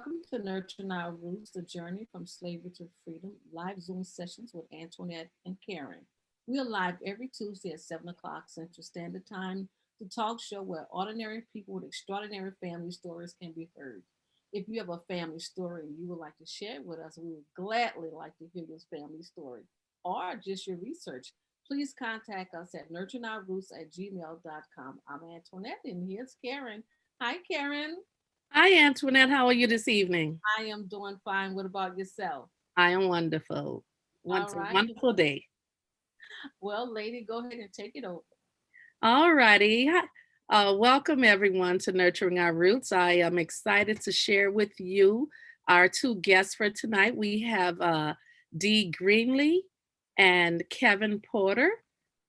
Welcome to Nurturing Our Roots, the journey from slavery to freedom, live Zoom sessions with Antoinette and Karran. We are live every Tuesday at 7 o'clock Central Standard Time, the talk show where ordinary people with extraordinary family stories can be heard. If you have a family story and you would like to share it with us, we would gladly like to hear your family story or just your research. Please contact us at nurturingourroots at gmail.com. I'm Antoinette and here's Karran. Hi, Karran. Hi, Antoinette. How are you this evening? I am doing fine. What about yourself? I am wonderful. All Once a right. wonderful day. Well, lady, go ahead and take it over. All righty. Welcome everyone to Nurturing Our Roots. I am excited to share with you our two guests for tonight. We have Dee Greenlee and Kevin Porter.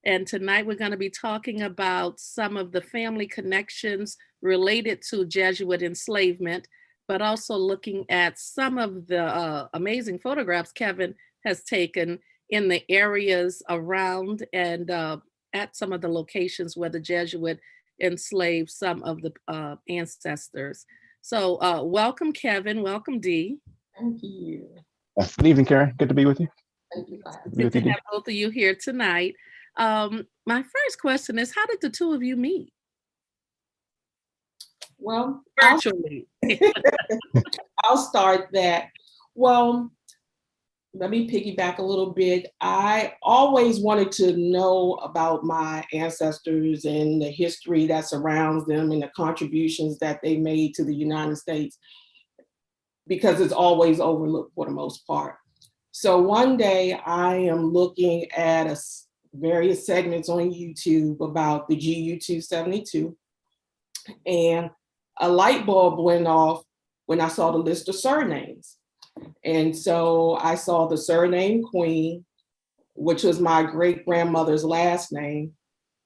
And tonight we're going to be talking about some of the family connections related to Jesuit enslavement, but also looking at some of the amazing photographs Kevin has taken in the areas around and at some of the locations where the Jesuit enslaved some of the ancestors. So welcome, Kevin. Welcome, Dee. Thank you. Good evening, Karen. Good to be with you. Thank you. Good to have both of you here tonight. My first question is, how did the two of you meet? Well, Virtually. I'll start that. Well, let me piggyback a little bit. I always wanted to know about my ancestors and the history that surrounds them and the contributions that they made to the United States, because it's always overlooked for the most part. So one day I am looking at various segments on YouTube about the GU 272, and a light bulb went off when I saw the list of surnames. And so I saw the surname Queen, which was my great grandmother's last name.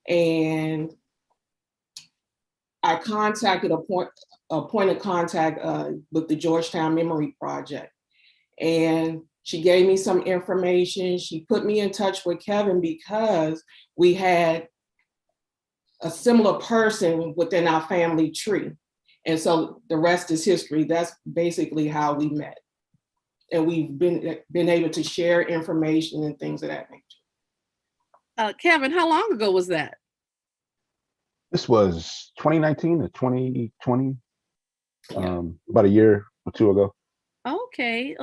And I contacted a point of contact with the Georgetown Memory Project. And she gave me some information. She put me in touch with Kevin because we had a similar person within our family tree. And so the rest is history. That's basically how we met. And we've been able to share information and things of that nature. Kevin, how long ago was that? This was 2019 to 2020, Yeah. about a year or two ago. Okay,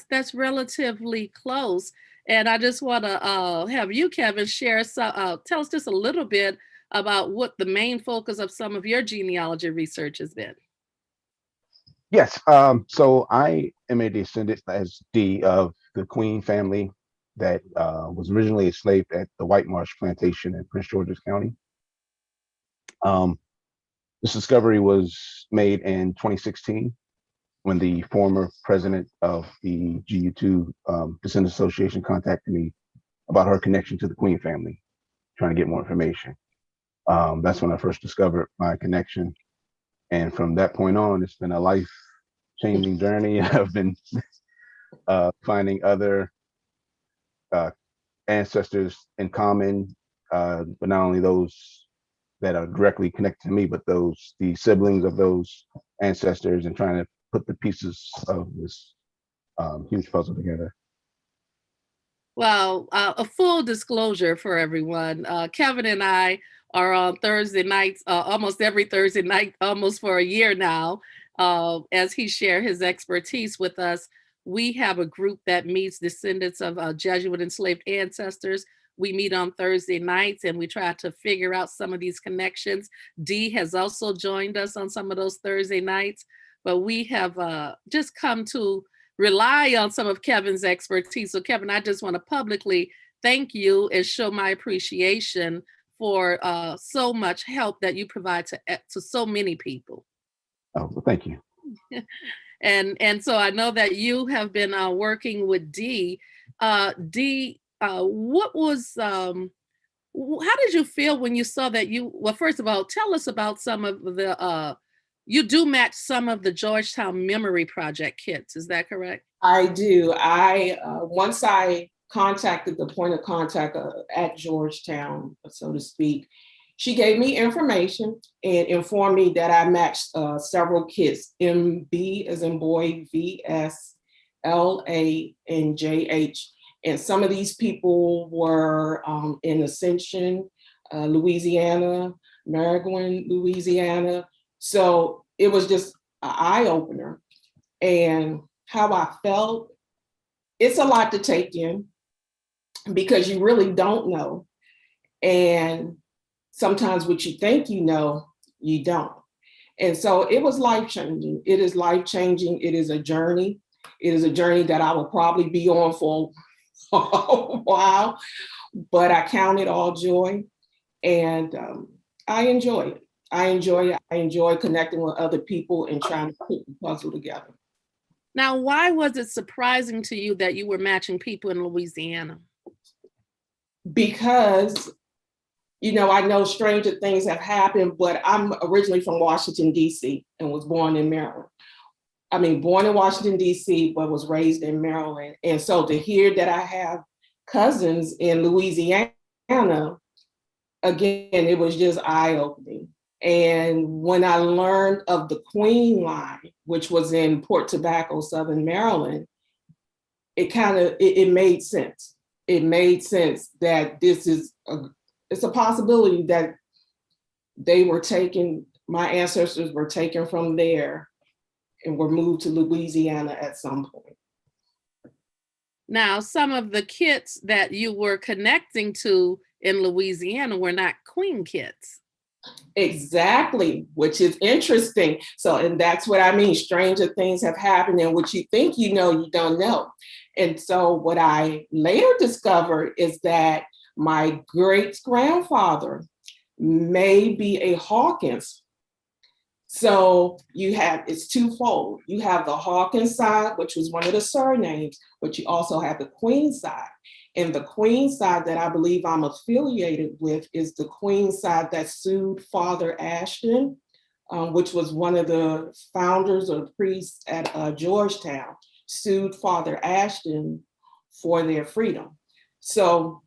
that's relatively close. And I just want to have you, Kevin, share tell us just a little bit about what the main focus of some of your genealogy research has been. Yes. So I am a descendant, as D, of the Queen family that was originally enslaved at the White Marsh Plantation in Prince George's County. This discovery was made in 2016 when the former president of the GU2 Descendants Association contacted me about her connection to the Queen family, trying to get more information. That's when I first discovered my connection. And from that point on, it's been a life-changing journey. I've been finding other ancestors in common, but not only those that are directly connected to me, but the siblings of those ancestors, and trying to put the pieces of this huge puzzle together. Well, a full disclosure for everyone, Kevin and I are on Thursday nights, almost every Thursday night, almost for a year now, as he shared his expertise with us. We have a group that meets descendants of Jesuit enslaved ancestors. We meet on Thursday nights and we try to figure out some of these connections. Dee has also joined us on some of those Thursday nights, but we have just come to rely on some of Kevin's expertise. So Kevin, I just want to publicly thank you and show my appreciation for so much help that you provide to so many people. Oh, well, thank you. And so I know that you have been working with Dee. Dee, what was, how did you feel when you saw that well, first of all, tell us about some of the, you do match some of the Georgetown Memory Project kits, is that correct? I do. Once I contacted the point of contact at Georgetown, so to speak, She gave me information and informed me that I matched several kits, MB as in boy, VS, LA, and JH. And some of these people were in Ascension, Louisiana, Maryland, Louisiana. So it was just an eye opener. And how I felt, it's a lot to take in because you really don't know. And sometimes what you think you know, you don't. And so it was life-changing. It is life-changing. It is a journey. It is a journey that I will probably be on for a while, but I count it all joy. And I enjoy it. I enjoy it. I enjoy connecting with other people and trying to put the puzzle together. Now, why was it surprising to you that you were matching people in Louisiana? Because, you know, I know stranger things have happened, but I'm originally from Washington, D.C. and was born in Maryland. I mean, born in Washington, D.C., but was raised in Maryland. And so to hear that I have cousins in Louisiana, again, it was just eye-opening. And when I learned of the Queen line, which was in Port Tobacco, Southern Maryland, it made sense. It made sense that it's a possibility that my ancestors were taken from there and were moved to Louisiana at some point. Now, some of the kits that you were connecting to in Louisiana were not Queen kits. Exactly, which is interesting. So, and that's what I mean, stranger things have happened, and what you think you know, you don't know. And so what I later discovered is that my great-grandfather may be a Hawkins. So it's twofold. You have the Hawkins side, which was one of the surnames, but you also have the Queen side. And the Queen side that I believe I'm affiliated with is the Queen side that sued Father Ashton, which was one of the founders or priests at Georgetown, sued Father Ashton for their freedom. So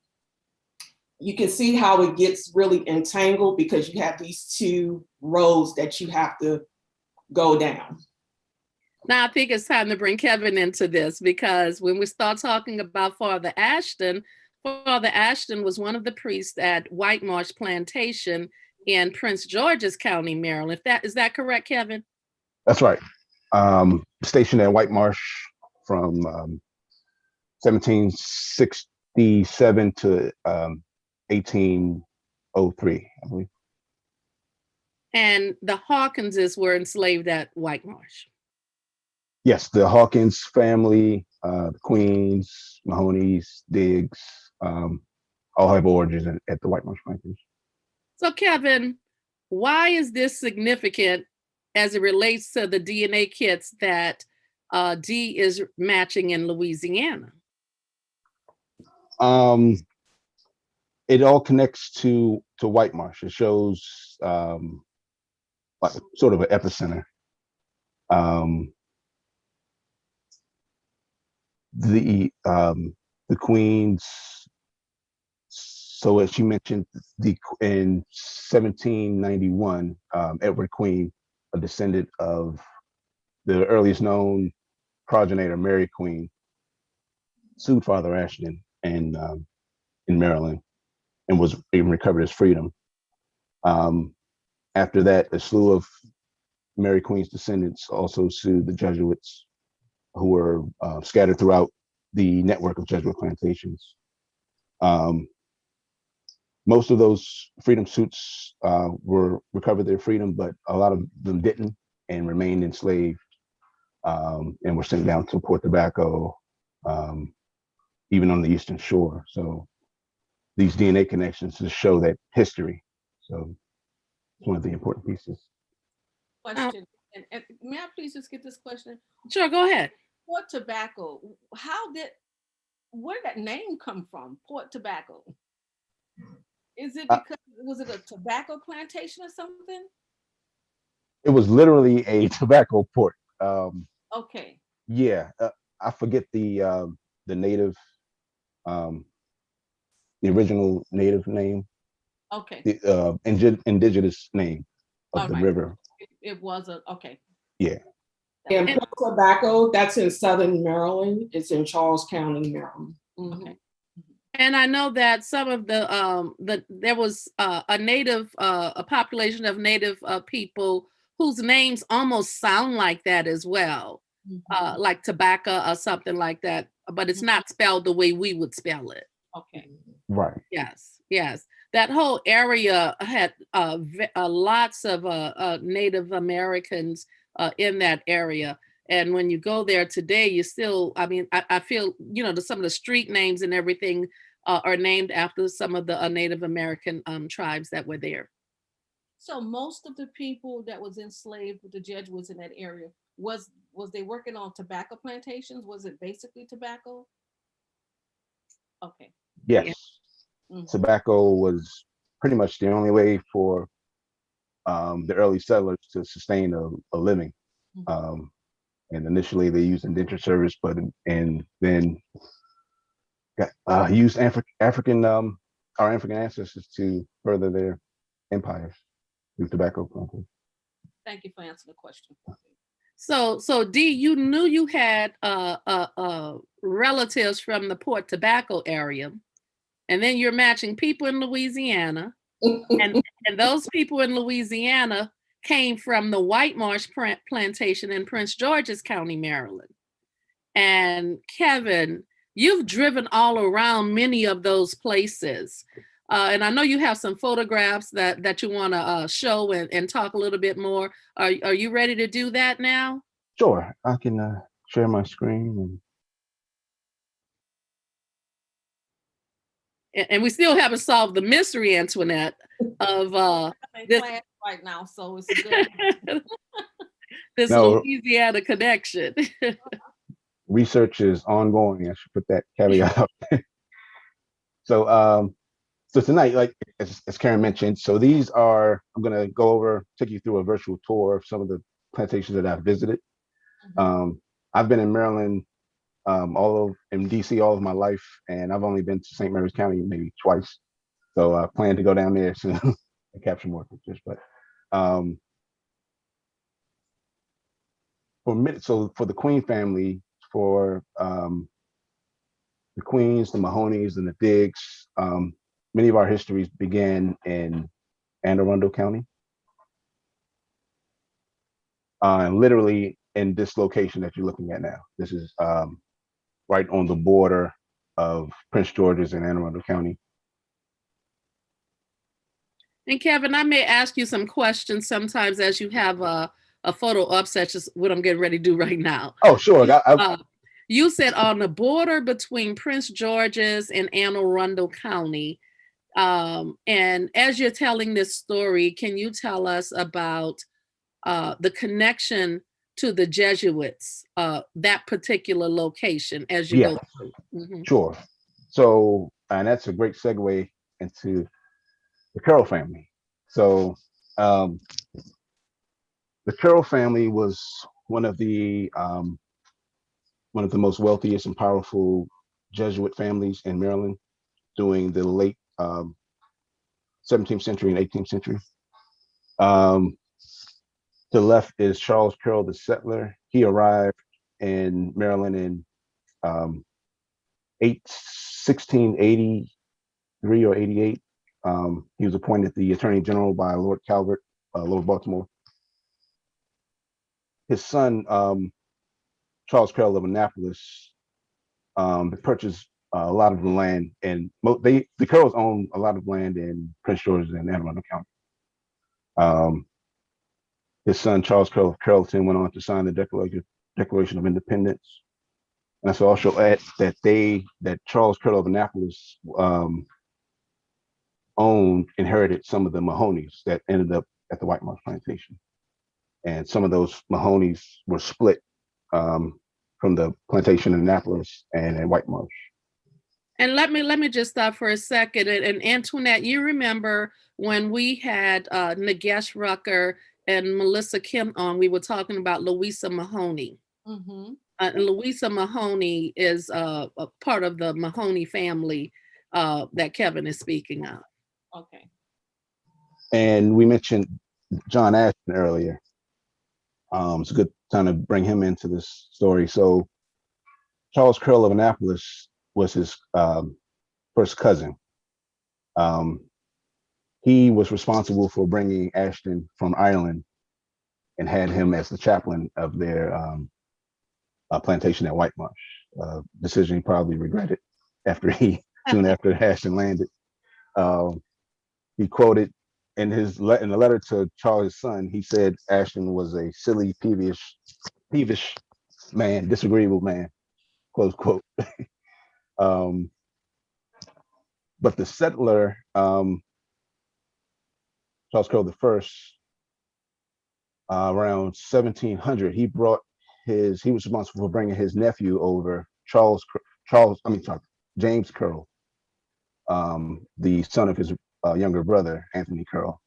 you can see how it gets really entangled because you have these two roads that you have to go down. Now, I think it's time to bring Kevin into this because when we start talking about Father Ashton was one of the priests at Whitemarsh Plantation in Prince George's County, Maryland. Is that correct, Kevin? That's right. Stationed at Whitemarsh from 1767 to 1803, I believe. And the Hawkinses were enslaved at Whitemarsh. Yes, the Hawkins family, the Queens, Mahoney's, Diggs, all have origins at the Whitemarsh Plantation. So Kevin, why is this significant as it relates to the DNA kits that Dee is matching in Louisiana? It all connects to Whitemarsh. It shows like sort of an epicenter. The Queens. So as she mentioned, in 1791, Edward Queen, a descendant of the earliest known progenitor, Mary Queen, sued Father Ashton in Maryland and was even recovered his freedom. After that, a slew of Mary Queen's descendants also sued the Jesuits, who were scattered throughout the network of Jesuit plantations. Most of those freedom suits recovered their freedom, but a lot of them didn't and remained enslaved and were sent down to Port Tobacco, even on the Eastern Shore. So these DNA connections just show that history. So it's one of the important pieces. Question, and may I please just get this question? Sure, go ahead. Port Tobacco, where did that name come from, Port Tobacco? Is it because, was it a tobacco plantation or something? It was literally a tobacco port. Okay. Yeah, I forget the native, the original native name, Okay. the indigenous name of All the right. river. It was okay. Yeah. And Port Tobacco, that's in Southern Maryland. It's in Charles County, Maryland. Okay. And I know that some of there was a population of native people whose names almost sound like that as well, like tobacco or something like that, but it's not spelled the way we would spell it. Okay. Right. Yes, yes. That whole area had lots of Native Americans in that area. And when you go there today, you still, I mean, I feel, some of the street names and everything are named after some of the Native American tribes that were there. So most of the people that was enslaved with the Jesuits in that area, was they working on tobacco plantations? Was it basically tobacco? Okay. Yes. Tobacco was pretty much the only way for the early settlers to sustain a living. And initially they used indentured service, and then used our African ancestors to further their empires through tobacco plantation. Thank you for answering the question. So Dee, you knew you had relatives from the Port Tobacco area, and then you're matching people in Louisiana, and those people in Louisiana came from the White Marsh Plantation in Prince George's County, Maryland. And Kevin, you've driven all around many of those places. And I know you have some photographs that you want to show and talk a little bit more. Are you ready to do that now? Sure, I can share my screen. And we still haven't solved the mystery, Antoinette, of this right now, so it's good. this Louisiana connection. Research is ongoing. I should put that caveat out there. So tonight, like as Karen mentioned, so I'm going to take you through a virtual tour of some of the plantations that I've visited. I've been in Maryland, in DC all of my life, and I've only been to St. Mary's County maybe twice. So I plan to go down there soon and capture more pictures. But for the Queen family, for the Queens, the Mahonies, and the Diggs, many of our histories began in Anne Arundel County. Literally in this location that you're looking at now. This is right on the border of Prince George's and Anne Arundel County. And Kevin, I may ask you some questions sometimes as you have a photo up, such as what I'm getting ready to do right now. Oh, sure. You said on the border between Prince George's and Anne Arundel County. And as you're telling this story, can you tell us about the connection to the Jesuits, that particular location as you go? Sure. So, and that's a great segue into the Carroll family. So, the Carroll family was one of the most wealthiest and powerful Jesuit families in Maryland during the late 17th century and 18th century. To the left is Charles Carroll, the settler. He arrived in Maryland in 1683 or 88. He was appointed the Attorney General by Lord Calvert, Lord Baltimore. His son, Charles Carroll of Annapolis, purchased a lot of the land, and the Carrolls owned a lot of land in Prince George's and Anne Arundel County. His son, Charles Carroll of Carrollton, went on to sign the Declaration of Independence. And so also add that Charles Carroll of Annapolis inherited some of the Mahonies that ended up at the White Marsh Plantation. And some of those Mahonies were split from the plantation in Annapolis and in White Marsh. And let me just stop for a second. And Antoinette, you remember when we had Nagesh Rucker and Melissa Kim on, we were talking about Louisa Mahoney. Louisa Mahoney is a part of the Mahoney family that Kevin is speaking of. Okay. And we mentioned John Ashton earlier. It's a good time to bring him into this story. So Charles Carroll of Annapolis was his first cousin. He was responsible for bringing Ashton from Ireland and had him as the chaplain of their plantation at White Marsh. Decision he probably regretted soon after Ashton landed. He quoted in the letter to Charles' son, he said Ashton was a silly, peevish man, disagreeable man, close quote. But the settler, Charles Carroll the First, around 1700, he was responsible for bringing his nephew over, James Carroll, the son of his younger brother, Anthony Carroll.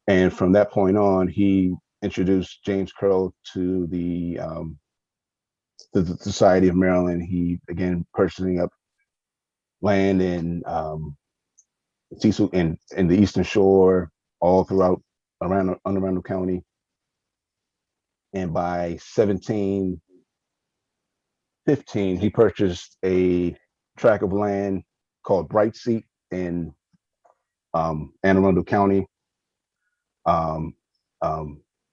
And from that point on, he introduced James Carroll to the Society of Maryland. He began purchasing up land in Cecil in the Eastern Shore, all throughout Anne Arundel County. And by 1715, he purchased a tract of land called Bright Seat in Anne Arundel County. Anno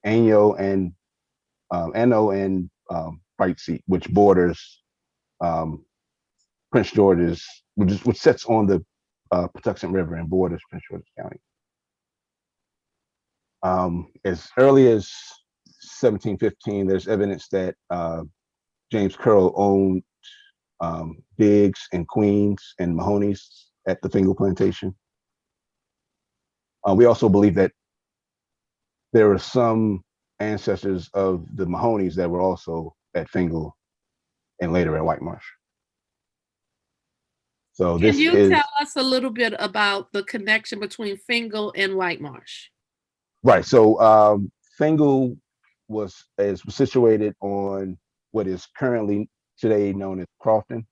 and Bright Seat, which borders Prince George's, which sits on the Patuxent River and borders Prince George's County. As early as 1715, there's evidence that James Carroll owned Biggs and Queens and Mahoney's at the Fingal Plantation. We also believe that there were some ancestors of the Mahoney's that were also at Fingal and later at White Marsh. So Can you tell us a little bit about the connection between Fingal and White Marsh? Right. So Fingal was situated on what is currently today known as Crofton.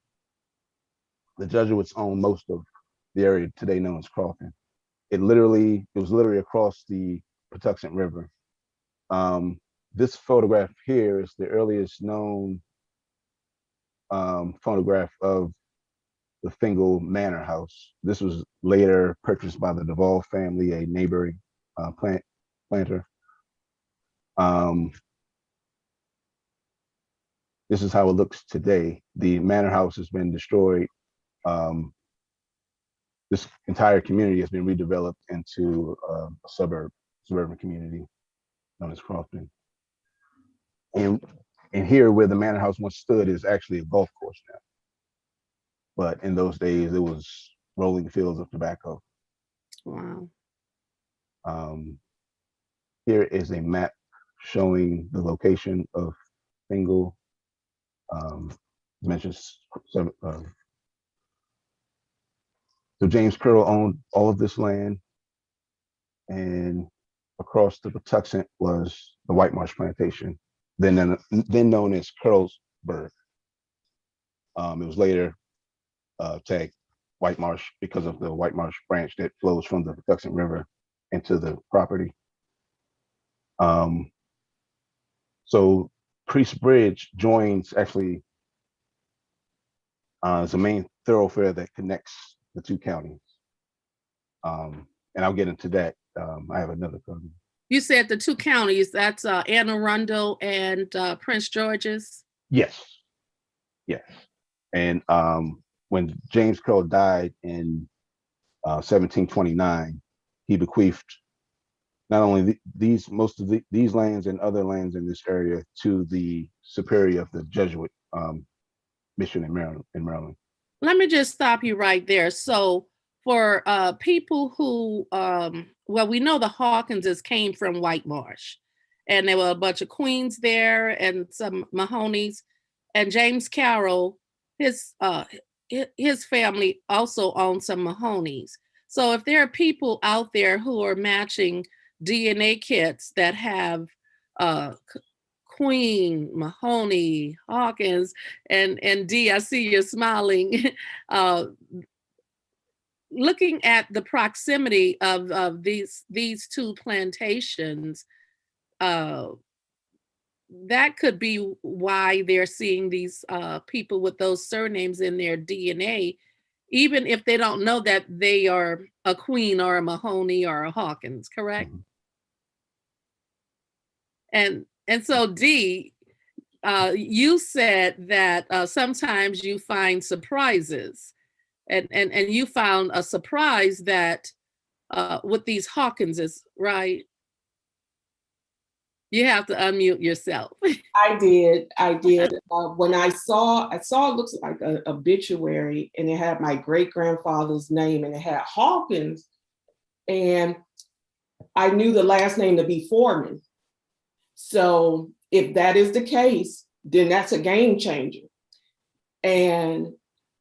The Jesuits own most of the area today known as Crofton. It was literally across the Patuxent River. This photograph here is the earliest known photograph of the Fingal Manor House. This was later purchased by the Duval family, a neighboring planter. This is how it looks today. The manor house has been destroyed. This entire community has been redeveloped into a suburban community known as Crofton. And here where the manor house once stood is actually a golf course now. But in those days, it was rolling fields of tobacco. Wow. Here is a map showing the location of Fingal. Mentions so James Carroll owned all of this land, and across the Patuxent was the White Marsh Plantation, then known as Carrollsburg. It was later tagged White Marsh because of the White Marsh branch that flows from the Patuxent River into the property. So Priest Bridge joins actually is a main thoroughfare that connects the two counties. And I'll get into that. I have another program. You said the two counties, that's Anne Arundel and Prince George's? Yes. And when James Carroll died in 1729, he bequeathed not only most of these lands and other lands in this area to the superior of the Jesuit mission in Maryland. Let me just stop you right there. So for people who, well, we know the Hawkinses came from White Marsh, and there were a bunch of Queens there and some Mahoney's, and James Carroll, his family also owned some Mahoney's. So if there are people out there who are matching DNA kits that have Queen, Mahoney, Hawkins, and D, I see you're smiling. looking at the proximity of these two plantations, that could be why they're seeing these people with those surnames in their DNA, even if they don't know that they are a Queen or a Mahoney or a Hawkins, correct? Mhm. And so Dee, you said that sometimes you find surprises, and you found a surprise that with these Hawkinses, right? You have to unmute yourself. I did. When I saw it looks like an obituary, and it had my great grandfather's name, and it had Hawkins, and I knew the last name to be Foreman. So if that is the case, then that's a game changer. And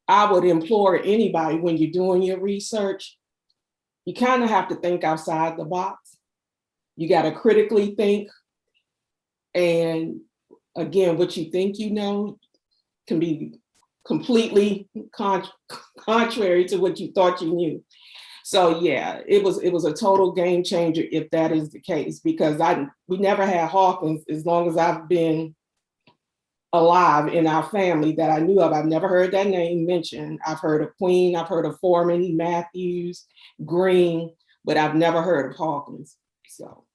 I would implore anybody, when you're doing your research, you kind of have to think outside the box. You got to critically think. And again, what you think you know can be completely contrary to what you thought you knew. So yeah, it was a total game changer if that is the case, because we never had Hawkins as long as I've been alive in our family that I knew of. I've never heard that name mentioned. I've heard of Queen, I've heard of Foreman, Matthews, Green, but I've never heard of Hawkins. So.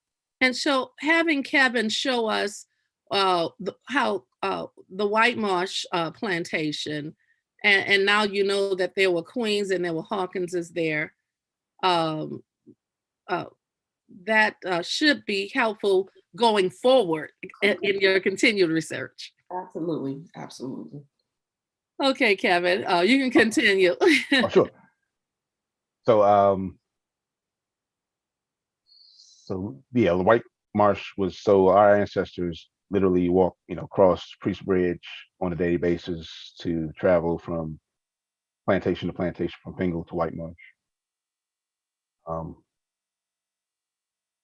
And so having Kevin show us how the White Marsh plantation, and now you know that there were Queens and there were Hawkinses there, that should be helpful going forward in your continued research. Absolutely, absolutely. Okay, Kevin, you can continue. Oh, sure. So, the White Marsh was, so our ancestors literally walked, across Priest Bridge on a daily basis to travel from plantation to plantation, from Pingle to White Marsh.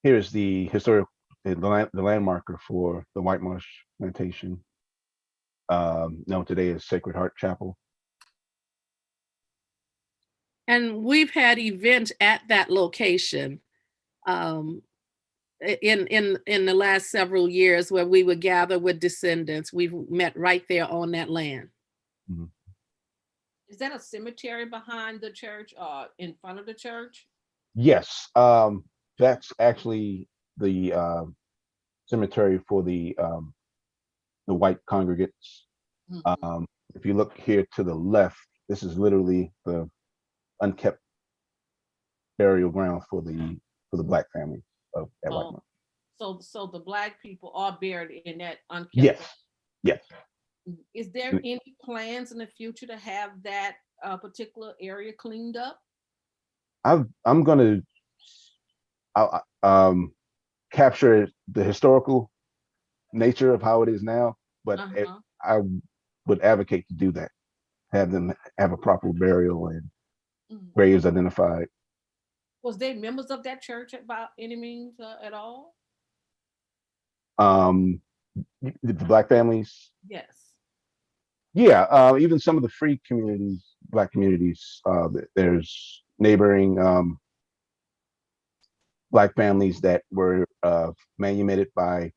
Here's the landmarker for the White Marsh plantation, known today as Sacred Heart Chapel. And we've had events at that location in the last several years where we would gather with descendants. We've met right there on that land. Mm-hmm. Is that a cemetery behind the church or in front of the church? Yes, that's actually the cemetery for the white congregates. Mm-hmm. If you look here to the left, this is literally the unkept burial ground for the Black family of at White Marsh. So the Black people are buried in that unkept. Yes. Yes. Is there any plans in the future to have that particular area cleaned up? I'm gonna capture the historical nature of how it is now, but I would advocate to do that. Have them have a proper burial and graves identified. Was they members of that church by any means at all? The Black families? Yes. Yeah, even some of the free communities, Black communities, there's neighboring Black families that were manumitted by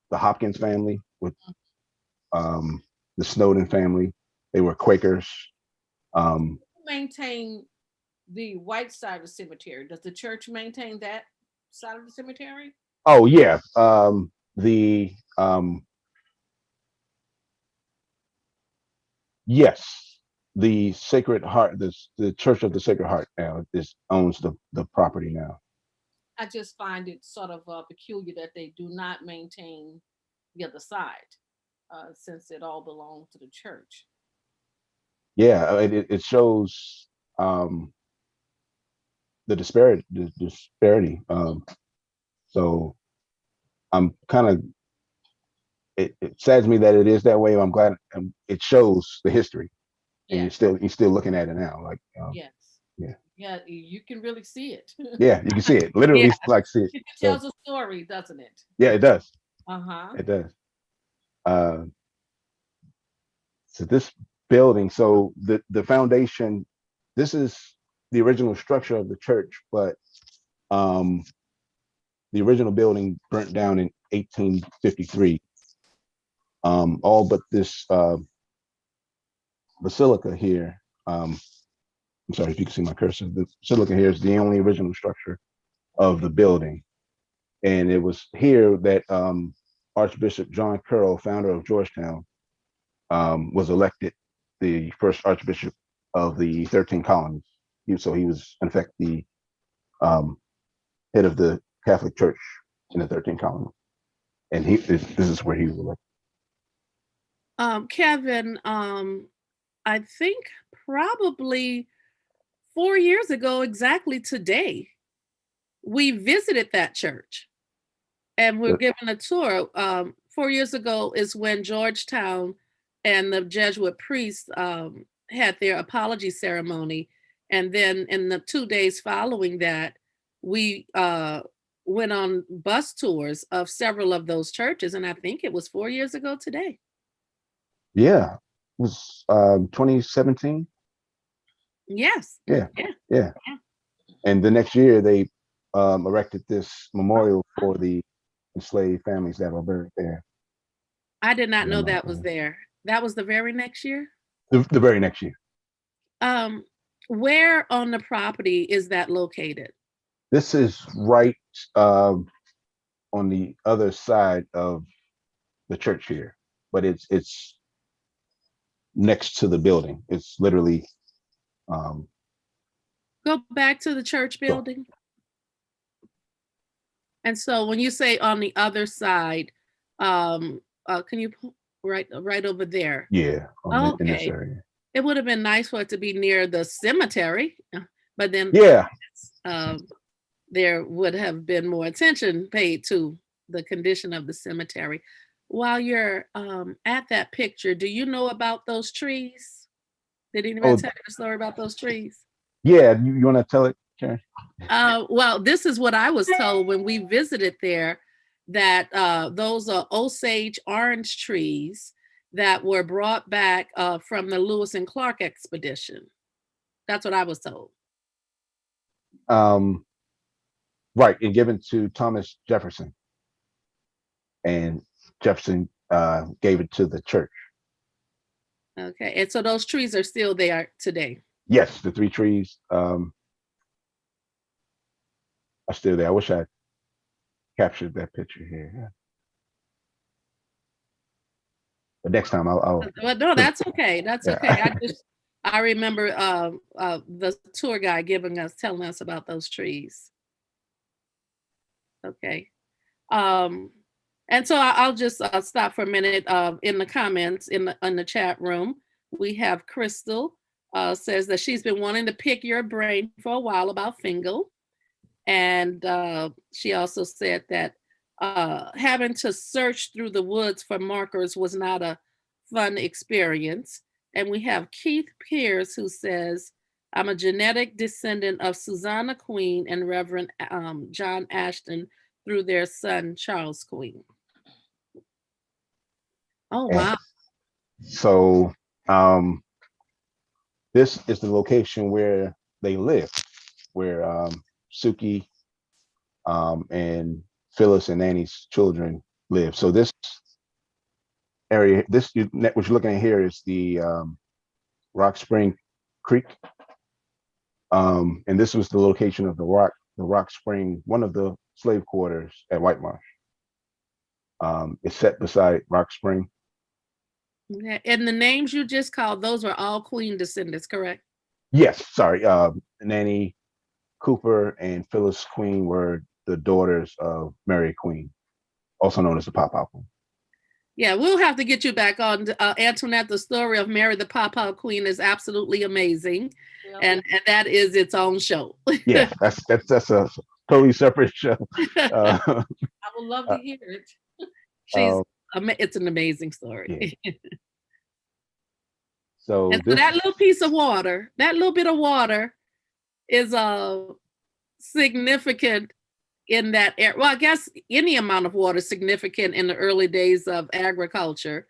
the Hopkins family with the Snowden family. They were Quakers. Who maintain the white side of the cemetery? Does the church maintain that side of the cemetery? Oh yeah, yes, the Sacred Heart, the Church of the Sacred Heart now owns the property now. I just find it sort of peculiar that they do not maintain the other side, since it all belongs to the church. Yeah, it shows the disparity. So I'm kind of, it saddens me that it is that way. I'm glad it shows the history, and you're still looking at it now. Like yes, yeah, you can really see it. Yeah, you can see it literally. Yeah. Like see it. It tells a story, doesn't it? Yeah, it does. It does. So this building, so the foundation, this is the original structure of the church, but the original building burnt down in 1853. All but this basilica here. I'm sorry if you can see my cursor. The basilica here is the only original structure of the building. And it was here that Archbishop John Carroll, founder of Georgetown, was elected the first Archbishop of the 13 colonies. So he was, in fact, the head of the Catholic Church in the 13 colonies. And this is where he was elected. Kevin, I think probably 4 years ago, exactly today, we visited that church and we're given a tour. 4 years ago is when Georgetown and the Jesuit priests had their apology ceremony. And then in the 2 days following that, we went on bus tours of several of those churches. And I think it was 4 years ago today. Yeah, it was 2017. Yes. Yeah. And the next year they erected this memorial for the enslaved families that were buried there. I did not know that was there. That was the very next year? The very next year. Where on the property is that located? This is right on the other side of the church here, but it's next to the building. It's literally Go back to the church building. And so when you say on the other side, can you right over there? Yeah. In this Okay. area. It would have been nice for it to be near the cemetery, but then Yeah. There would have been more attention paid to the condition of the cemetery. While you're at that picture, do you know about those trees? Did anybody tell you the story about those trees? Yeah, you want to tell it, Karen? Well, this is what I was told when we visited there, that those are Osage orange trees that were brought back from the Lewis and Clark expedition. That's what I was told. Right, and given to Thomas Jefferson. And Jefferson gave it to the church. Okay, and so those trees are still there today? Yes, the 3 trees are still there. I wish I captured that picture here. But next time I'll Well, no, that's okay. That's okay. I remember the tour guide telling us about those trees. Okay. And so I'll just stop for a minute. In the comments in the chat room, we have Crystal says that she's been wanting to pick your brain for a while about Fingal. And she also said that having to search through the woods for markers was not a fun experience. And we have Keith Pierce who says, I'm a genetic descendant of Susanna Queen and Reverend John Ashton through their son, Charles Queen. Oh, wow. So this is the location where they live, where Suki and Phyllis and Annie's children live. So this area, what you're looking at here is the Rock Spring Creek. And this was the location of the Rock Spring, one of the slave quarters at White Marsh. It's set beside Rock Spring. Okay. And the names you just called, those were all Queen descendants, correct? Yes, sorry. Nanny Cooper and Phyllis Queen were the daughters of Mary Queen, also known as the Pawpaw Queen. Yeah, we'll have to get you back on. Antoinette, the story of Mary the Pawpaw Queen is absolutely amazing. Yeah. And that is its own show. Yeah, that's a totally separate show. I would love to hear it. It's an amazing story. Yeah. So that little piece of water, that little bit of water is significant in that area. Well, I guess any amount of water is significant in the early days of agriculture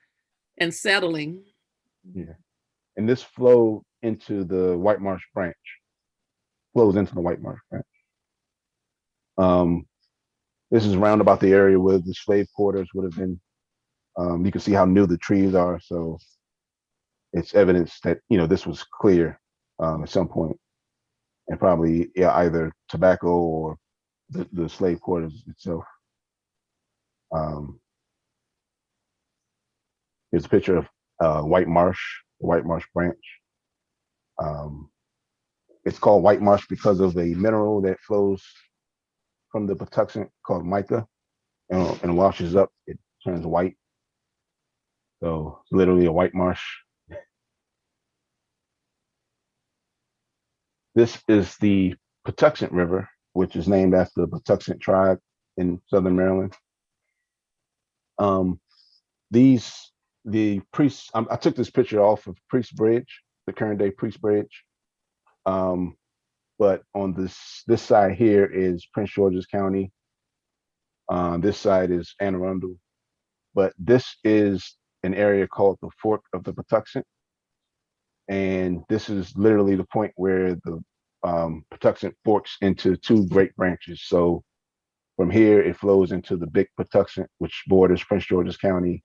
and settling. Yeah. And this flowed into the White Marsh branch. flows into the White Marsh Branch. This is round about the area where the slave quarters would have been. You can see how new the trees are, so it's evidence that this was clear at some point, and probably either tobacco or the slave quarters itself. Here's a picture of White Marsh, the White Marsh Branch. It's called White Marsh because of a mineral that flows from the Patuxent called mica, and washes up, it turns white. So it's literally a white marsh. This is the Patuxent River, which is named after the Patuxent tribe in Southern Maryland. The priests, I took this picture off of Priest Bridge, the current day Priest Bridge. But on this side here is Prince George's County. This side is Anne Arundel. But this is an area called the Fork of the Patuxent. And this is literally the point where the Patuxent forks into two great branches. So from here, it flows into the Big Patuxent, which borders Prince George's County.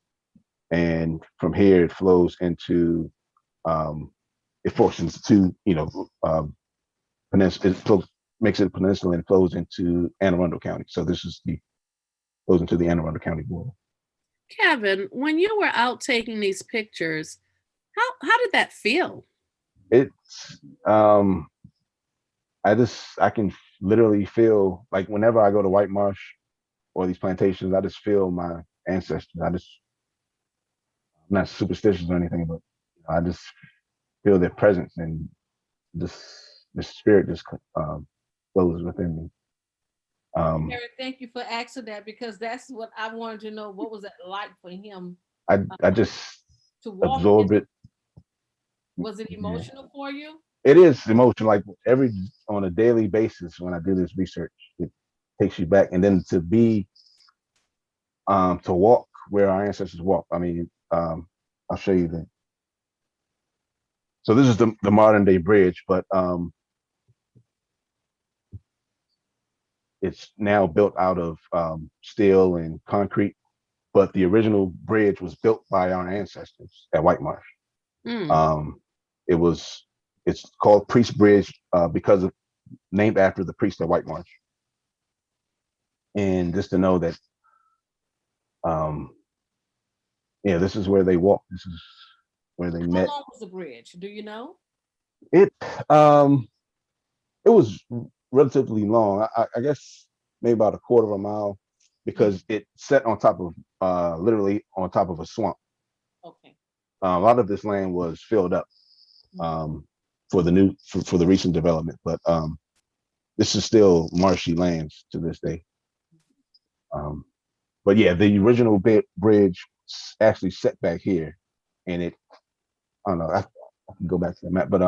And from here, it flows into, it forks into two, makes it a peninsula and flows into Anne Arundel County. So this is flows into the Anne Arundel County border. Kevin, when you were out taking these pictures, how did that feel? It's I can literally feel, like, whenever I go to White Marsh or these plantations, I just feel my ancestors. I'm not superstitious or anything, but I just feel their presence, and the spirit just flows within me. Eric, thank you for asking that, because that's what I wanted to know. What was it like for him? I just to walk absorb it. Was it emotional for you? It is emotional. Like on a daily basis, when I do this research, it takes you back, and then to walk where our ancestors walked. I mean, I'll show you that. So this is the modern day bridge, but it's now built out of steel and concrete. But the original bridge was built by our ancestors at White Marsh. It's called Priest Bridge because of named after the priest at White Marsh. And just to know that, this is where they walked. This is where they met. How long was the bridge? Do you know? It was relatively long. I guess maybe about a quarter of a mile, because it set on top of literally on top of a swamp. Okay. A lot of this land was filled up for the recent development, but this is still marshy lands to this day. But yeah, the original bridge actually set back here, and I don't know, I can go back to the map, but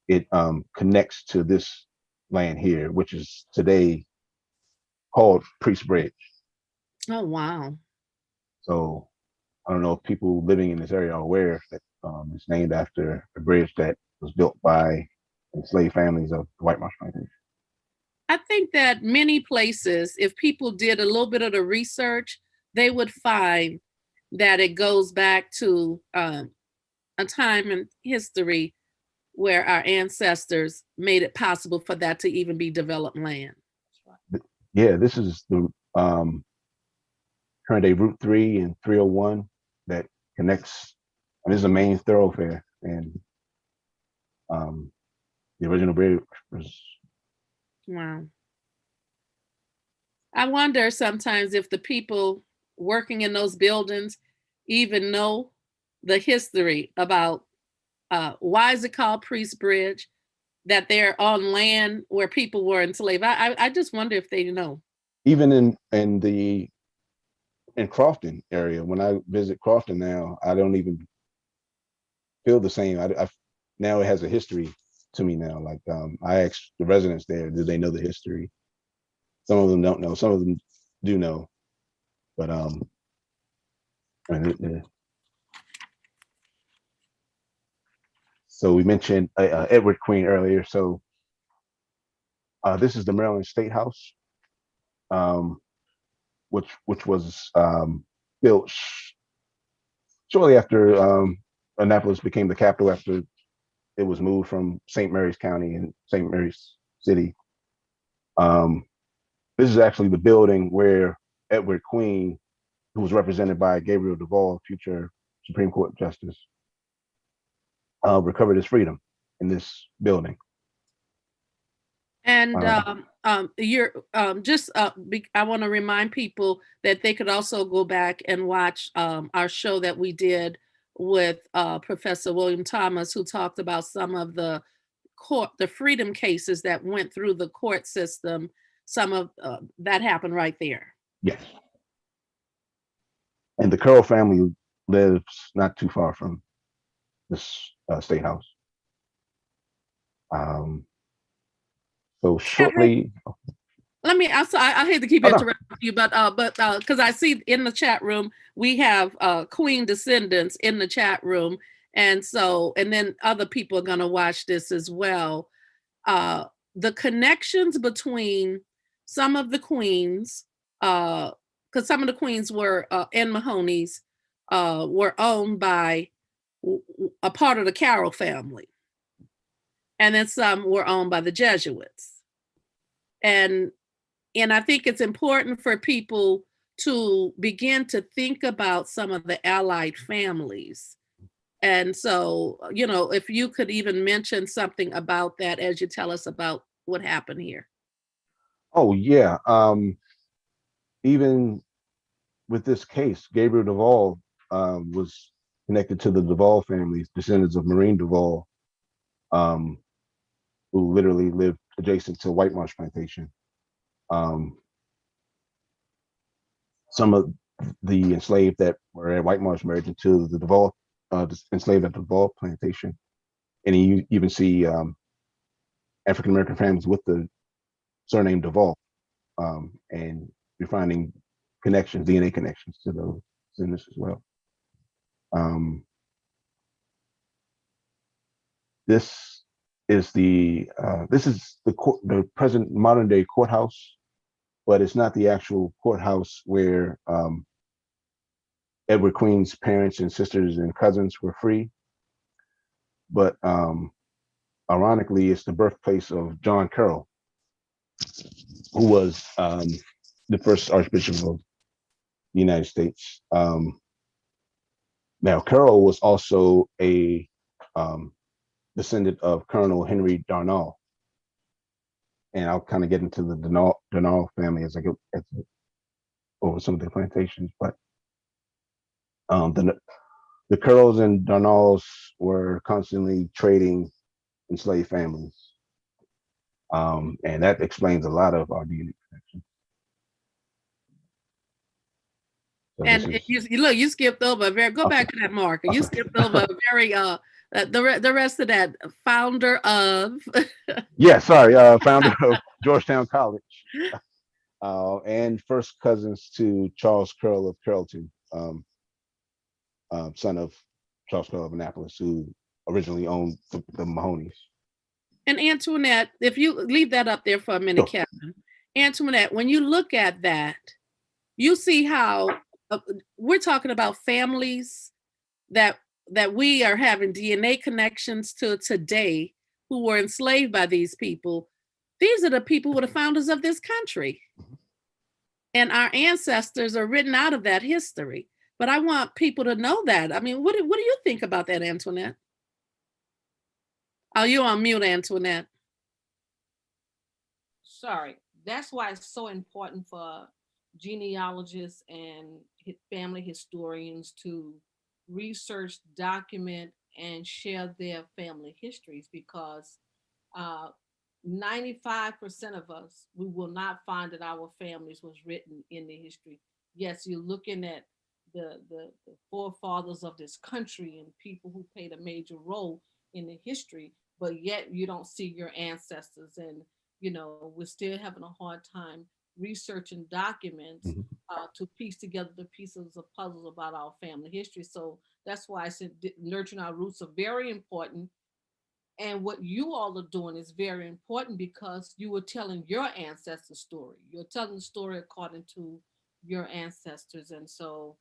it connects to this land here, which is today called Priest Bridge. Oh, wow. So I don't know if people living in this area are aware that it's named after a bridge that was built by enslaved families of the White Marsh Plantation. I think that many places, if people did a little bit of the research, they would find that it goes back to a time in history where our ancestors made it possible for that to even be developed land. Yeah, this is the current day Route 3 and 301 that connects. And this is a main thoroughfare, and the original bridge was. Wow. I wonder sometimes if the people working in those buildings even know the history about why is it called Priest Bridge, that they're on land where people were enslaved. I just wonder if they know. Even in Crofton area, when I visit Crofton now, I don't even feel the same. Now it has a history to me now. Like I asked the residents there, do they know the history? Some of them don't know. Some of them do know. But so we mentioned Edward Queen earlier. So This is the Maryland State House, which was built shortly after Annapolis became the capital, after it was moved from St. Mary's County and St. Mary's City. This is actually the building where Edward Queen, who was represented by Gabriel Duvall, future Supreme Court Justice, recovered his freedom in this building. And you're just I want to remind people that they could also go back and watch our show that we did with Professor William Thomas, who talked about some of the freedom cases that went through the court system. Some of that happened right there. Yes. And the Carroll family lives not too far from this State House. So shortly. Let me. I hate to keep interrupting you, but because I see in the chat room we have Queen descendants in the chat room, and then other people are going to watch this as well. The connections between some of the queens, because some of the queens were and Mahoney's were owned by a part of the Carroll family, and then some were owned by the Jesuits. And I think it's important for people to begin to think about some of the allied families. And so, if you could even mention something about that as you tell us about what happened here. Oh, yeah. Even with this case, Gabriel Duvall was connected to the Duvall families, descendants of Marine Duvall, who literally lived adjacent to White Marsh Plantation. Some of the enslaved that were at White Marsh married into the Duvall, enslaved at the Duvall Plantation. And you even see African-American families with the surname Duvall. And you're finding connections, DNA connections to those descendants as well. This is the present modern day courthouse, but it's not the actual courthouse where Edward Queen's parents and sisters and cousins were free. But ironically, it's the birthplace of John Carroll, who was the first Archbishop of the United States. Now, Carroll was also a descendant of Colonel Henry Darnall. And I'll kind of get into the Darnall family as I go over some of the plantations. But the Carrolls and Darnalls were constantly trading enslaved families. And that explains a lot of our DNA connection. So and you skipped over go back to that marker. You skipped over a very the rest of that founder of founder of Georgetown College, and first cousins to Charles Carroll of Carrollton, son of Charles Carroll of Annapolis, who originally owned the Mahonies. And Antoinette, if you leave that up there for a minute, sure. Kevin. Antoinette, when you look at that, you see how we're talking about families that we are having DNA connections to today who were enslaved by these people. These are the people who were the founders of this country. And our ancestors are written out of that history. But I want people to know that. I mean, what do you think about that, Antoinette? Oh, you're on mute, Antoinette. Sorry. That's why it's so important for genealogists and family historians to research, document, and share their family histories, because 95% of us, we will not find that our families was written in the history. Yes, you're looking at the forefathers of this country and people who played a major role in the history, but yet you don't see your ancestors. And we're still having a hard time researching documents to piece together the pieces of puzzles about our family history. So that's why I said nurturing our roots are very important. And what you all are doing is very important because you were telling your ancestors' story. You're telling the story according to your ancestors. And so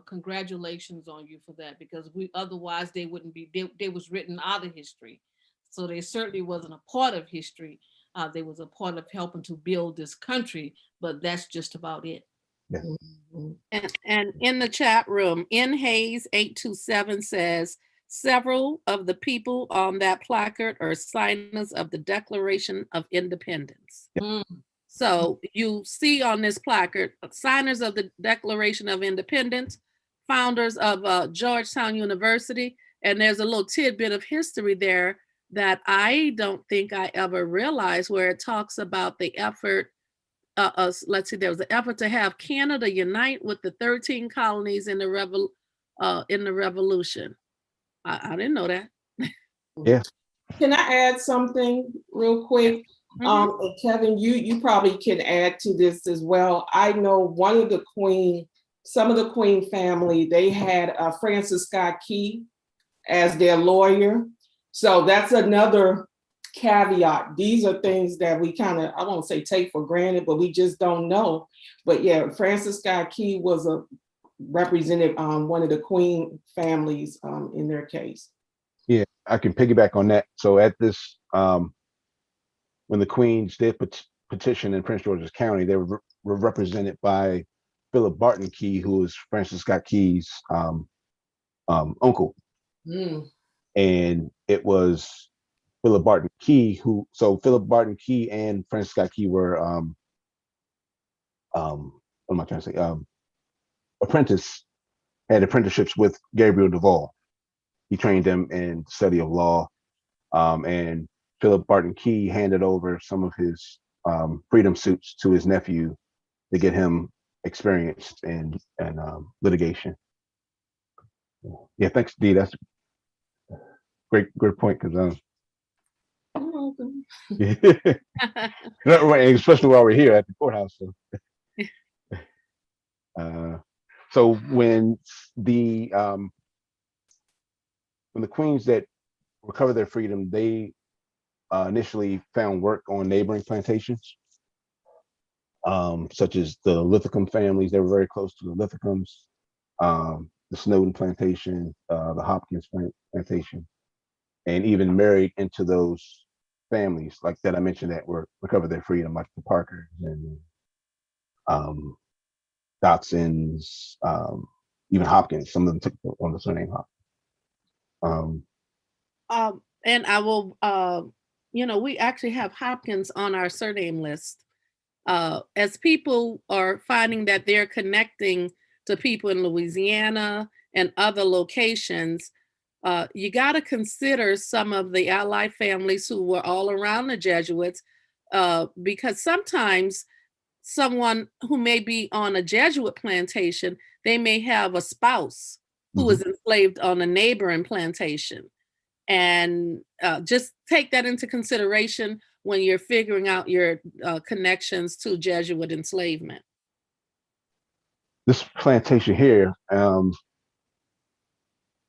congratulations on you for that, because we otherwise they wouldn't be they was written out of history. So they certainly wasn't a part of history. They was a part of helping to build this country, but that's just about it. Yeah. Mhm. And in the chat room, N Hayes 827 says, several of the people on that placard are signers of the Declaration of Independence. Mm. So you see on this placard, signers of the Declaration of Independence, founders of Georgetown University, and there's a little tidbit of history there that I don't think I ever realized, where it talks about the effort. Let's see, there was an effort to have Canada unite with the 13 colonies in the Revolution. I didn't know that. Yeah. Can I add something real quick? And Kevin, you probably can add to this as well. I know one of the some of the Queen family, they had Francis Scott Key as their lawyer. So that's another caveat. These are things that we kind of, I won't say take for granted, but we just don't know. But yeah, Francis Scott Key was represented one of the Queen families in their case. Yeah, I can piggyback on that. So at this, when the Queens did petition in Prince George's County, they were represented by Philip Barton Key, who was Francis Scott Key's uncle. Mm. And it was Philip Barton Key so Philip Barton Key and Francis Scott Key were, what am I trying to say? Had apprenticeships with Gabriel Duvall. He trained them in the study of law. And Philip Barton Key handed over some of his freedom suits to his nephew to get him experienced in litigation. Yeah, thanks, Dee. That's a great point, because You're welcome. especially while we're here at the courthouse. So when the Queens that recovered their freedom, they initially found work on neighboring plantations, such as the Lithicum families. They were very close to the Lithicums, the Snowden Plantation, the Hopkins Plantation, and even married into those families like that I mentioned that were recovered their freedom, like the Parkers and Dotsons, even Hopkins. Some of them took on the surname Hopkins. And I will, we actually have Hopkins on our surname list. As people are finding that they're connecting to people in Louisiana and other locations, you got to consider some of the allied families who were all around the Jesuits, because sometimes someone who may be on a Jesuit plantation, they may have a spouse who is enslaved on a neighboring plantation. And just take that into consideration when you're figuring out your connections to Jesuit enslavement. This plantation here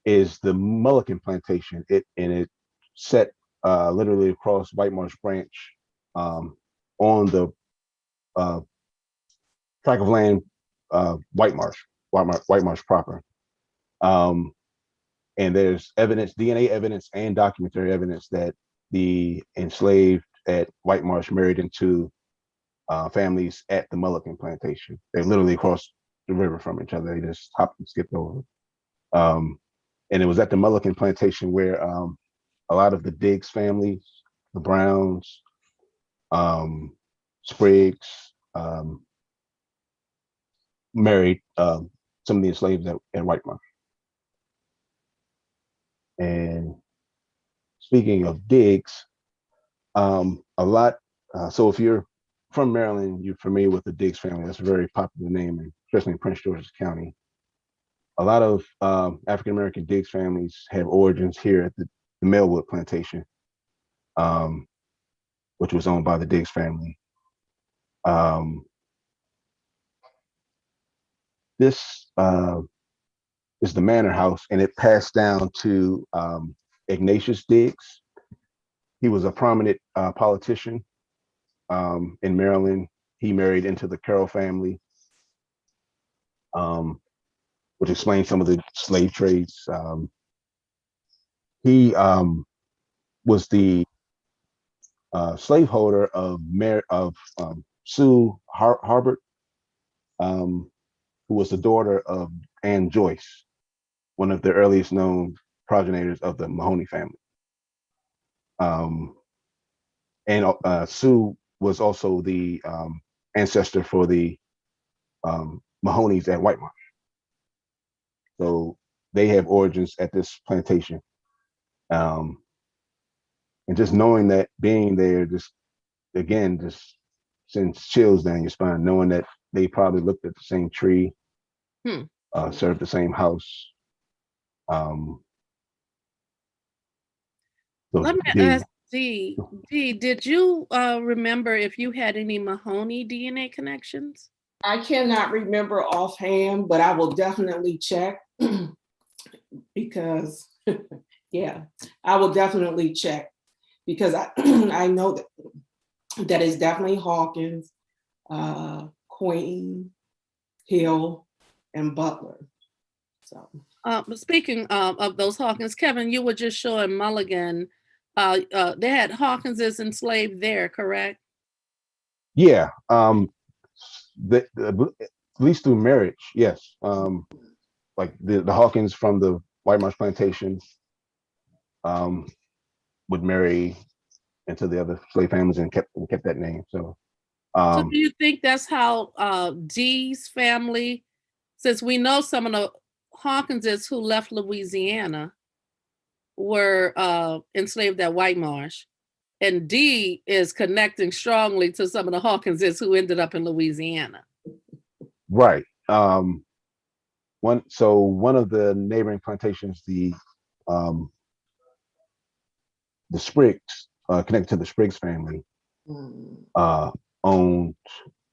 is the Mulligan Plantation. It set literally across White Marsh Branch on the tract of land, White Marsh proper. And there's evidence, DNA evidence and documentary evidence that the enslaved at White Marsh married into families at the Mulligan Plantation. They literally crossed the river from each other. They just hopped and skipped over. And it was at the Mulligan Plantation where a lot of the Diggs families, the Browns, Spriggs, married some of the enslaved at White Marsh. And speaking of Diggs, a lot. So if you're from Maryland, you're familiar with the Diggs family. That's a very popular name, especially in Prince George's County. A lot of African American Diggs families have origins here at the Melwood Plantation, which was owned by the Diggs family. This is the manor house, and it passed down to Ignatius Diggs. He was a prominent politician in Maryland. He married into the Carroll family, which explains some of the slave trades. He was the slaveholder of Sue Harbert, who was the daughter of Anne Joyce, one of the earliest known progenitors of the Mahoney family. And Sue was also the ancestor for the Mahonies at White Marsh. So they have origins at this plantation. And just knowing that, being there, just again, just sends chills down your spine, knowing that they probably looked at the same tree, served the same house. So Let me ask Dee, did you remember if you had any Mahoney DNA connections? I cannot remember offhand, but I will definitely check because, yeah, I will definitely check because I know that is definitely Hawkins, Queen, Hill, and Butler. So speaking of those Hawkins, Kevin, you were just showing Mulligan. They had Hawkinses enslaved there, correct? Yeah, at least through marriage, yes. Like the Hawkins from the White Marsh Plantation would marry into the other slave families and kept that name. So do you think that's how Dee's family, since we know some of the Hawkinses who left Louisiana were enslaved at White Marsh, and Dee is connecting strongly to some of the Hawkinses who ended up in Louisiana? Right. One of the neighboring plantations, the Spriggs, connected to the Spriggs family, owned.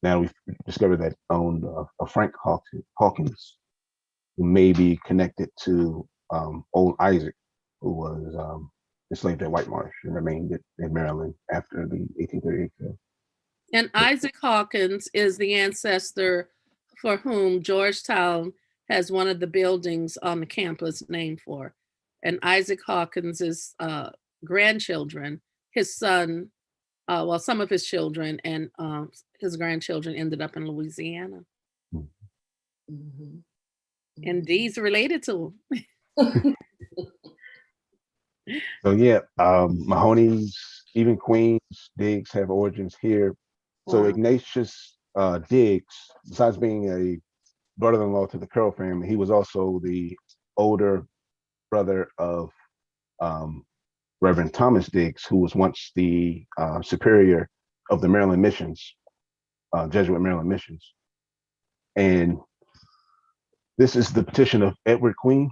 Now we've discovered that owned a Frank Hawkins, who may be connected to old Isaac, who was enslaved at White Marsh and remained in Maryland after the 1838 sale. And Isaac Hawkins is the ancestor for whom Georgetown has one of the buildings on the campus named for. And Isaac Hawkins's grandchildren, his son, some of his children and his grandchildren ended up in Louisiana. mm-hmm. And Dee's related to him. So yeah, Mahoney's, even Queens, Diggs have origins here. So Wow. Ignatius Diggs, besides being a brother-in-law to the Carroll family, he was also the older brother of Reverend Thomas Diggs, who was once the superior of the Maryland missions, Jesuit Maryland missions. And this is the petition of Edward Queen,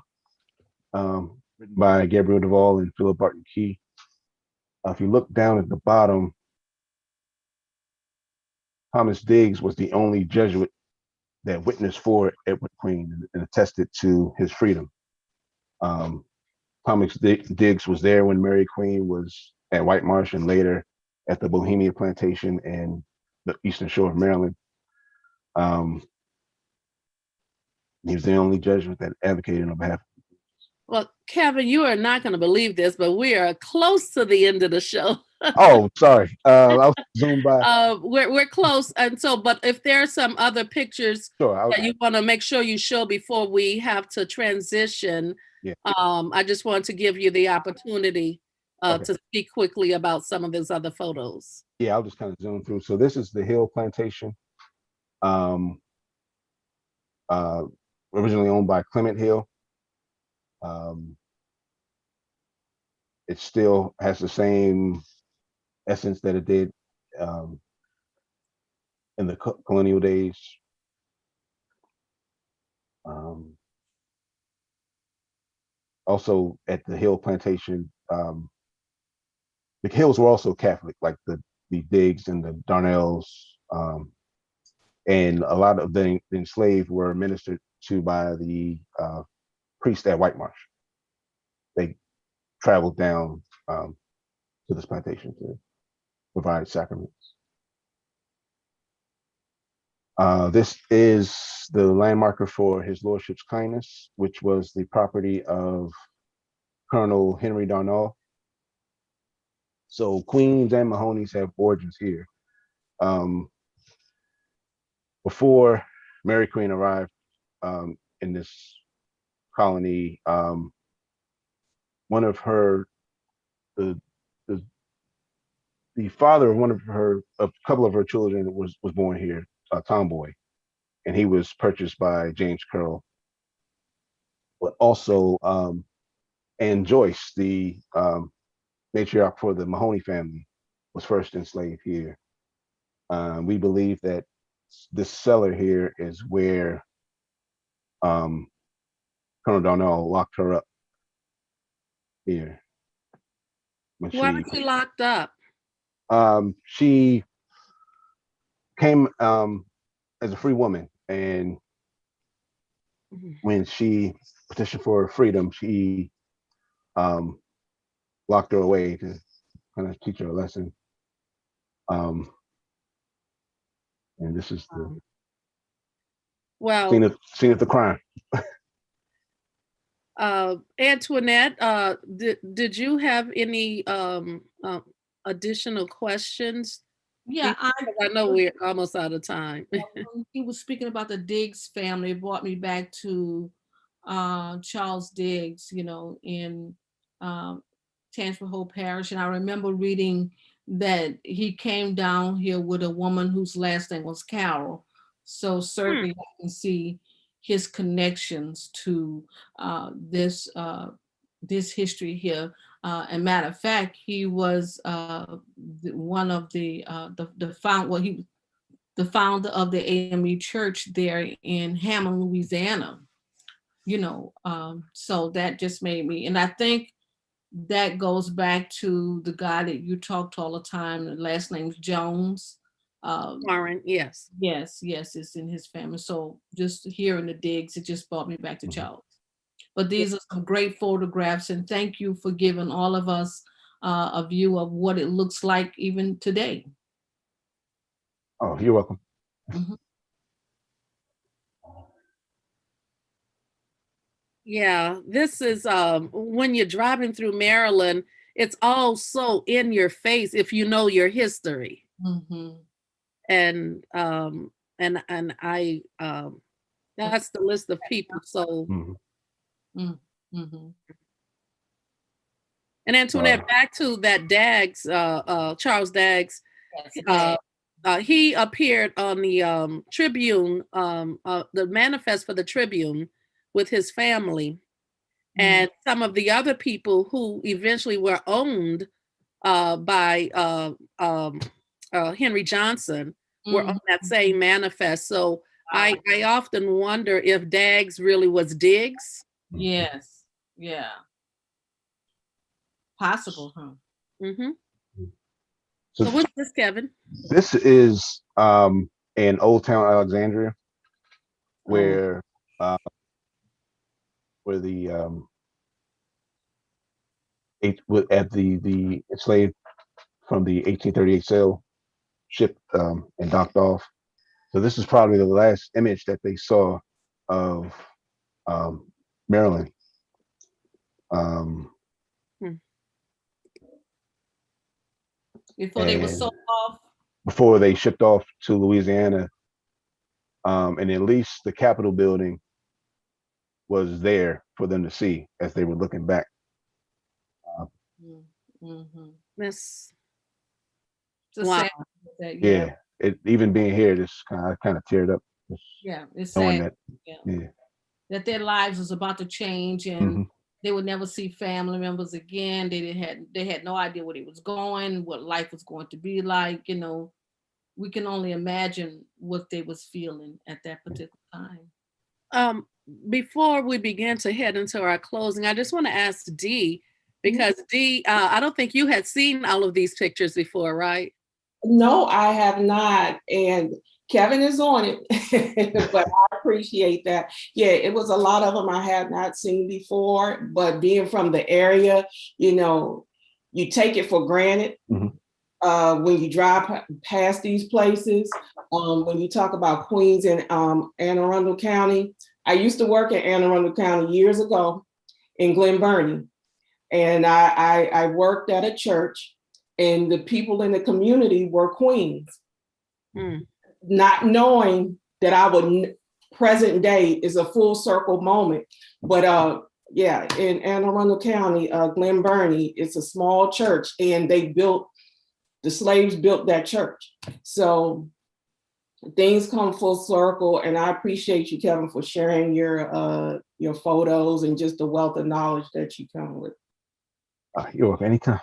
written by Gabriel Duvall and Philip Barton Key. If you look down at the bottom, Thomas Diggs was the only Jesuit that witnessed for Edward Queen and attested to his freedom. Thomas Diggs was there when Mary Queen was at White Marsh and later at the Bohemia Plantation in the eastern shore of Maryland. He was the only Jesuit that advocated on behalf. Well, Kevin, you are not going to believe this, but we are close to the end of the show. Oh, sorry. I was zoomed by. We're close. And so, but if there are some other pictures that you want to make sure you show before we have to transition, yeah. I just want to give you the opportunity to speak quickly about some of those other photos. Yeah, I'll just kind of zoom through. So this is the Hill Plantation, originally owned by Clement Hill. It still has the same essence that it did in the colonial days. Also at the Hill Plantation, the Hills were also Catholic, like the Diggs and the Darnells, and a lot of the enslaved were ministered to by the priest at White Marsh. They traveled down to this plantation to provide sacraments. This is the landmarker for His Lordship's kindness, which was the property of Colonel Henry Darnall. So Queens and Mahoney's have origins here. Before Mary Queen arrived in this colony, one of her, the father of a couple of her children was born here, Tomboy, and he was purchased by James Carroll. But also, Anne Joyce, the matriarch for the Mahoney family, was first enslaved here. We believe that this cellar here is where Colonel Darnall locked her up here. Why was she locked up? She came as a free woman, and when she petitioned for freedom, he locked her away to kind of teach her a lesson. And this is the scene of the crime. Antoinette, did you have any additional questions? Yeah, I know we're almost out of time. When he was speaking about the Diggs family, it brought me back to Charles Diggs, in Tangipahoa Hole Parish. And I remember reading that he came down here with a woman whose last name was Carroll. So certainly I can see his connections to this history here. And matter of fact, he was one of the founder of the AME Church there in Hammond, Louisiana. So that just made me, and I think that goes back to the guy that you talk to all the time. The last name's Jones. Warren, yes. Yes, it's in his family. So just hearing the Diggs, it just brought me back to Charles. But these are some great photographs, and thank you for giving all of us a view of what it looks like even today. Oh, you're welcome. Mm-hmm. Yeah, this is when you're driving through Maryland, it's all so in your face if you know your history. Mm-hmm. And I that's the list of people. So Mm-hmm. And Antoinette, back to that Daggs, Charles Daggs. Yes, he appeared on the Tribune, the manifest for the Tribune, with his family, and some of the other people who eventually were owned by Henry Johnson were on that same manifest. So I often wonder if Daggs really was Diggs. Yes. Yeah. Possible, huh? Mm-hmm. So what's this, Kevin? This is in Old Town Alexandria, where the enslaved from the 1838 sale shipped and docked off. So this is probably the last image that they saw of Maryland. Before they were sold off? Before they shipped off to Louisiana. And at least the Capitol building was there for them to see as they were looking back. That's wow. Yeah. It even being here, just kind of teared up. It's sad. That their lives was about to change, and they would never see family members again. They had no idea where it was going, what life was going to be like. We can only imagine what they was feeling at that particular time. Before we begin to head into our closing, I just want to ask Dee, because Dee, I don't think you had seen all of these pictures before, right? No, I have not. And Kevin is on it, but I appreciate that. Yeah, it was a lot of them I had not seen before, but being from the area, you take it for granted. Mhm. When you drive past these places, when you talk about Queens and Anne Arundel County, I used to work in Anne Arundel County years ago in Glen Burnie, and I worked at a church, and the people in the community were Queens, not knowing that I would present day is a full circle moment. But yeah, in Anne Arundel County, Glen Burnie, it's a small church, and the slaves built that church. So things come full circle, and I appreciate you, Kevin, for sharing your photos and just the wealth of knowledge that you come with. You're welcome, anytime.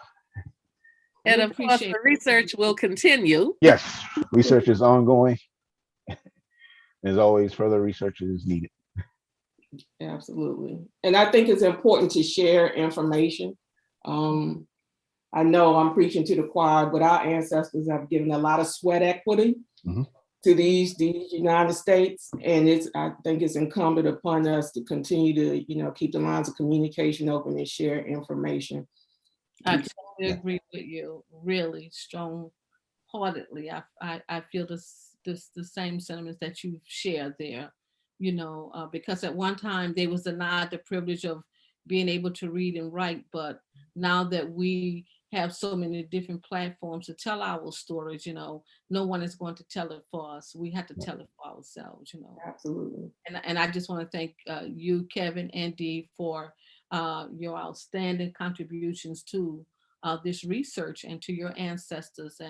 And of course, the research will continue. Yes, research is ongoing. As always, further research is needed. Absolutely. And I think it's important to share information. I know I'm preaching to the choir, but our ancestors have given a lot of sweat equity to these United States. And I think it's incumbent upon us to continue to, keep the lines of communication open and share information. I totally agree with you, really strong-heartedly. I feel the same sentiments that you've shared there, because at one time they was denied the privilege of being able to read and write, but now that we have so many different platforms to tell our stories, no one is going to tell it for us. We have to tell it for ourselves, Absolutely. And I just want to thank you, Kevin and Dee, for your outstanding contributions to this research and to your ancestors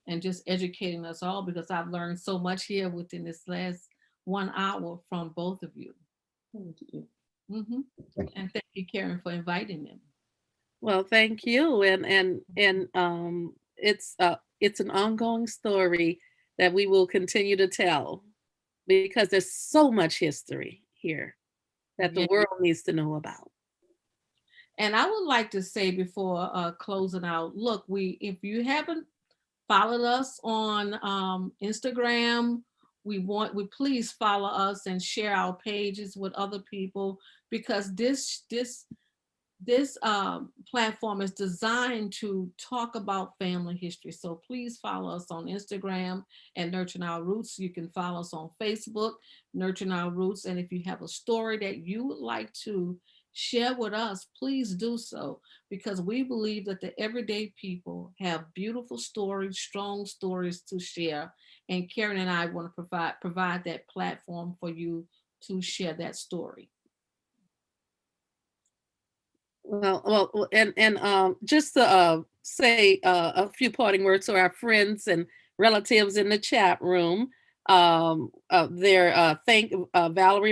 and just educating us all, because I've learned so much here within this last 1 hour from both of you. Thank you. And thank you, Karen, for inviting them. Well, thank you. And it's an ongoing story that we will continue to tell, because there's so much history here that the world needs to know about. And I would like to say before closing out, look, if you haven't followed us on Instagram, we please follow us and share our pages with other people, because this platform is designed to talk about family history. So please follow us on Instagram at Nurturing Our Roots. You can follow us on Facebook, Nurturing Our Roots. And if you have a story that you would like to share with us, please do so, because we believe that the everyday people have beautiful stories, strong stories to share. And Karen and I want to provide that platform for you to share that story. Well, and just to say a few parting words to our friends and relatives in the chat room. Valerie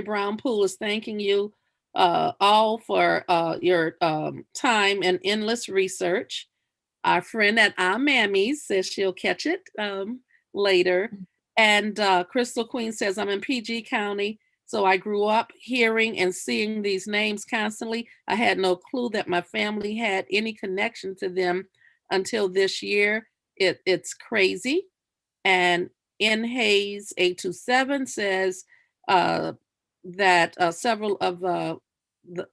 Brown Poole is thanking you all for your time and endless research. Our friend at Our Mammies says she'll catch it later. And Crystal Queen says, I'm in PG County, so I grew up hearing and seeing these names constantly. I had no clue that my family had any connection to them until this year. It's crazy. And N Hayes 827 says that several of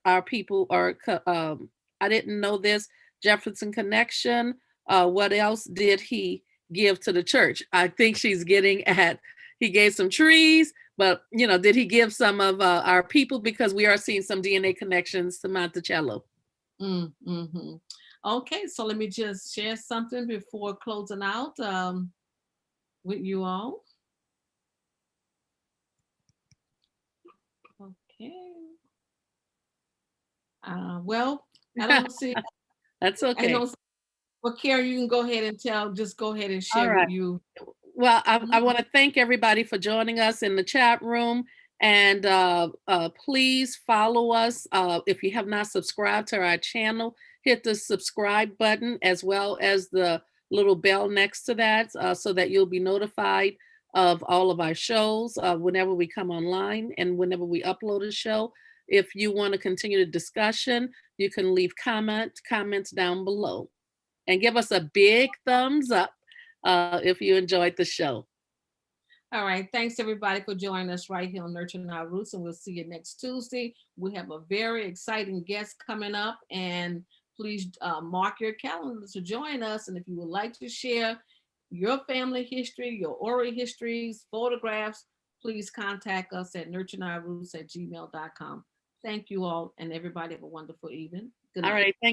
our people are, I didn't know this, Jefferson Connection. What else did he give to the church? I think she's getting at, he gave some trees, but did he give some of our people? Because we are seeing some DNA connections to Monticello. Okay, so let me just share something before closing out with you all. Okay. Well, I don't see. That's okay. Well, Karen, you can go ahead and just go ahead and share with you. Well, I want to thank everybody for joining us in the chat room. And please follow us. If you have not subscribed to our channel, hit the subscribe button as well as the little bell next to that so that you'll be notified of all of our shows whenever we come online and whenever we upload a show. If you want to continue the discussion, you can leave comments down below. And give us a big thumbs up if you enjoyed the show. All right. Thanks, everybody, for joining us right here on Nurturing Our Roots. And we'll see you next Tuesday. We have a very exciting guest coming up. And please mark your calendar to join us. And if you would like to share your family history, your oral histories, photographs, please contact us at nurturingourroots@gmail.com. Thank you all, and everybody have a wonderful evening. Good night. All right. Thank